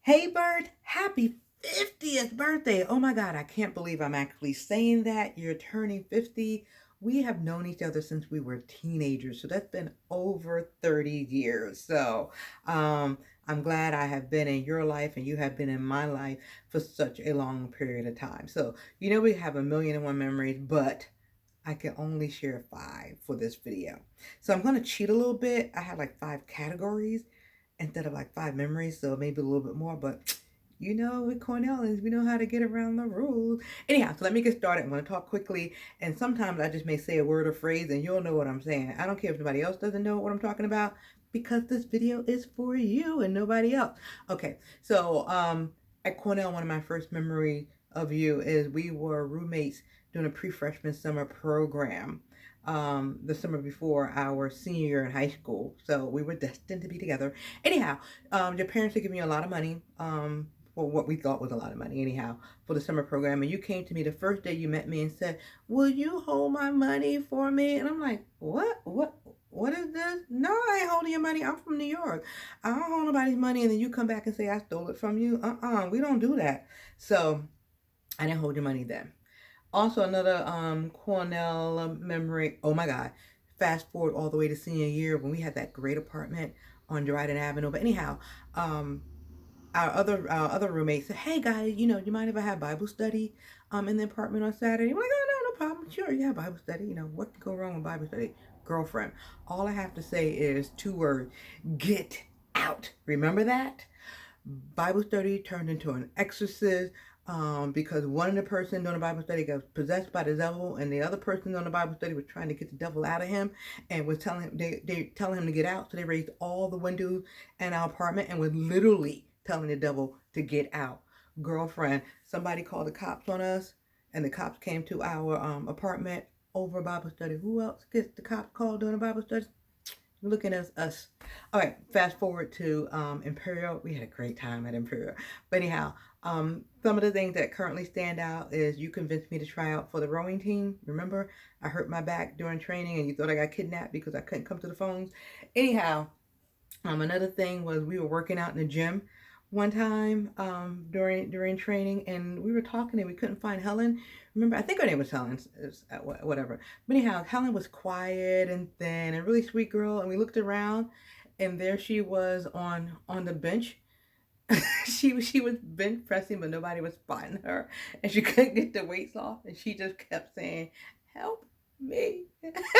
Hey Bert, happy 50th birthday. Oh my God, I can't believe I'm actually saying that. You're turning 50. We have known each other since we were teenagers, so that's been over 30 years. I'm glad I have been in your life and you have been in my life for such a long period of time. We have a million and one memories, but I can only share five for this video. So I'm going to cheat a little bit. I have like five categories instead of like five memories, so maybe a little bit more, but with Cornellians, we know how to get around the rules. Anyhow, so let me get started. I'm going to talk quickly, and sometimes I just may say a word or phrase, and you'll know what I'm saying. I don't care if nobody else doesn't know what I'm talking about, because this video is for you and nobody else. Okay, at Cornell, one of my first memory of you is we were roommates doing a pre-freshman summer program the summer before our senior year in high school. So we were destined to be together. Anyhow, your parents had given me a lot of money, for what we thought was a lot of money, anyhow, for the summer program. And you came to me the first day you met me and said, "Will you hold my money for me?" And I'm like, "What? What is this? No, I ain't holding your money. I'm from New York. I don't hold nobody's money." And then you come back and say I stole it from you. We don't do that. So I didn't hold your money then. Also, another Cornell memory. Oh my God! Fast forward all the way to senior year when we had that great apartment on Dryden Avenue. But anyhow, um, our other roommate said, "Hey guys, you mind if I have Bible study in the apartment on Saturday?" I'm like, "Oh no, no problem. Sure, yeah, Bible study. What could go wrong with Bible study?" Girlfriend. All I have to say is two words: get out. Remember that? Bible study turned into an exorcist, because one of the person doing the Bible study got possessed by the devil, and the other person on the Bible study was trying to get the devil out of him and was telling him they telling him to get out. So they raised all the windows in our apartment and was literally telling the devil to get out. Girlfriend, somebody called the cops on us, and the cops came to our apartment over Bible study. Who else gets the cops called during a Bible study? Looking at us. All right, fast forward to Imperial. We had a great time at Imperial. But anyhow, some of the things that currently stand out is you convinced me to try out for the rowing team. Remember, I hurt my back during training and you thought I got kidnapped because I couldn't come to the phones. Anyhow, another thing was we were working out in the gym one time during training, and we were talking and we couldn't find Helen. Remember, I think her name was Helen. Whatever. But anyhow, Helen was quiet and thin and really sweet girl, and we looked around, and there she was on the bench. She was bench pressing, but nobody was spotting her, and she couldn't get the weights off, and she just kept saying, "Help me,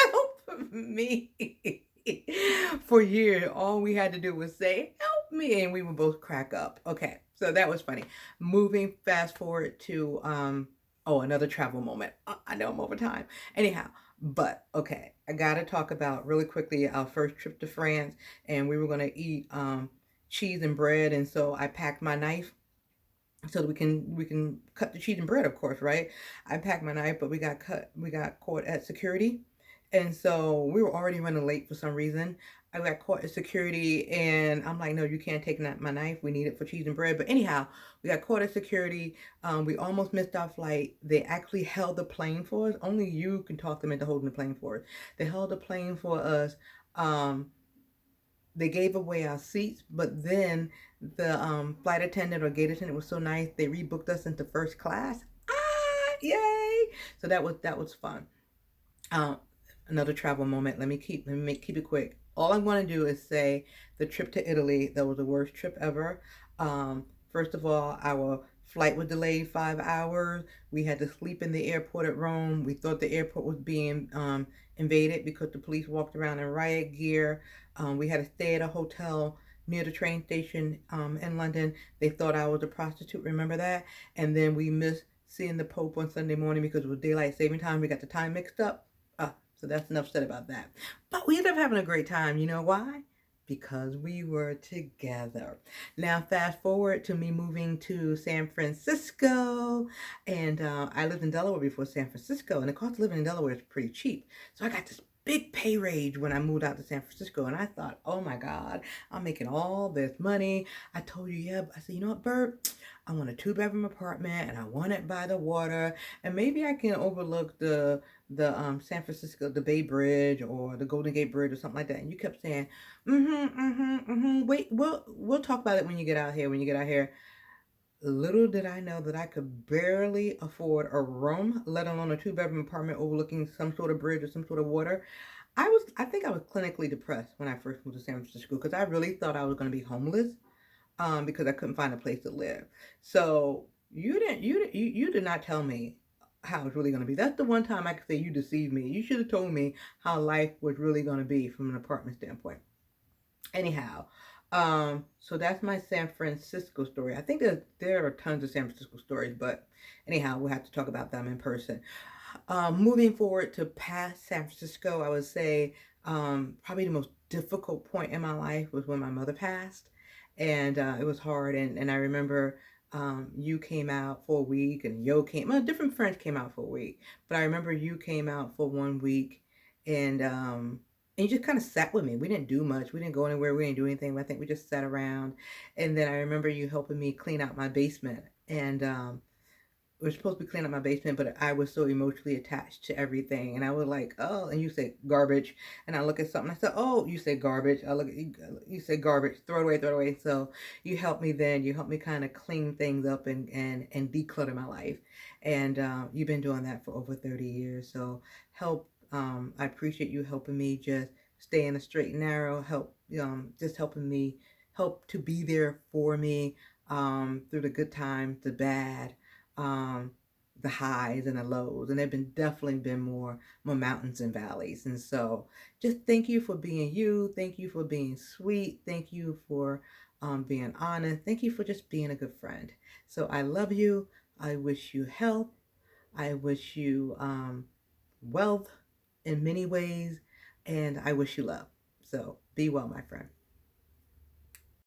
help me." For years, all we had to do was say, "Help me," and we would both crack up. Okay, so that was funny. Moving fast forward to another travel moment. I know I'm over time. Anyhow, but okay, I gotta talk about really quickly our first trip to France, and we were gonna eat cheese and bread, and so I packed my knife so that we can cut the cheese and bread, of course, right? I packed my knife, but we got caught at security, and so we were already running late for some reason. I got caught at security, and I'm like, "No, you can't take my knife. We need it for cheese and bread." But anyhow, we got caught at security. We almost missed our flight. They actually held the plane for us. Only you can talk them into holding the plane for us. They held the plane for us. They gave away our seats, but then the flight attendant or gate attendant was so nice they rebooked us into first class. Yay! So that was fun. Um, Another travel moment. Let me keep it quick. All I'm going to do is say the trip to Italy. That was the worst trip ever. First of all, our flight was delayed 5 hours. We had to sleep in the airport at Rome. We thought the airport was being invaded because the police walked around in riot gear. We had to stay at a hotel near the train station in London. They thought I was a prostitute. Remember that? And then we missed seeing the Pope on Sunday morning because it was daylight saving time. We got the time mixed up. So that's enough said about that. But we ended up having a great time. You know why? Because we were together. Now, fast forward to me moving to San Francisco. And I lived in Delaware before San Francisco. And the cost of living in Delaware is pretty cheap. So I got this big pay raise when I moved out to San Francisco. And I thought, oh my God, I'm making all this money. I told you, yeah. I said, you know what, Bert? I want a 2-bedroom apartment and I want it by the water. And maybe I can overlook the San Francisco, the Bay Bridge or the Golden Gate Bridge or something like that. And you kept saying, wait, we'll talk about it when you get out here, when you get out here. Little did I know that I could barely afford a room, let alone a 2-bedroom apartment overlooking some sort of bridge or some sort of water. I think I was clinically depressed when I first moved to San Francisco because I really thought I was going to be homeless, because I couldn't find a place to live. So you did not tell me how it's really going to be. That's the one time I could say you deceived me. You should have told me how life was really going to be from an apartment standpoint. Anyhow, so that's my San Francisco story. I think there are tons of San Francisco stories, but anyhow, we'll have to talk about them in person. Moving forward to past San Francisco, I would say probably the most difficult point in my life was when my mother passed, and it was hard. And I remember you came out for a week, and well, different friends came out for a week, but I remember you came out for 1 week, and you just kind of sat with me. We didn't do much. We didn't go anywhere. We didn't do anything. I think we just sat around. And then I remember you helping me clean out my basement. And we were supposed to be cleaning up my basement, but I was so emotionally attached to everything. And I was like, oh, and you say garbage. And I look at something. I said, oh, you say garbage. I look at you, you say garbage. Throw it away, throw it away. So you helped me then. You helped me kind of clean things up and declutter my life. And you've been doing that for over 30 years. So I appreciate you helping me just stay in the straight and narrow, just helping me, help to be there for me through the good times, the bad, um, the highs and the lows. And there have been definitely been more mountains and valleys. And so just thank you for being you. Thank you for being sweet. Thank you for being honest. Thank you for just being a good friend. So I love you. I wish you health. I wish you wealth in many ways, and I wish you love. So be well, my friend.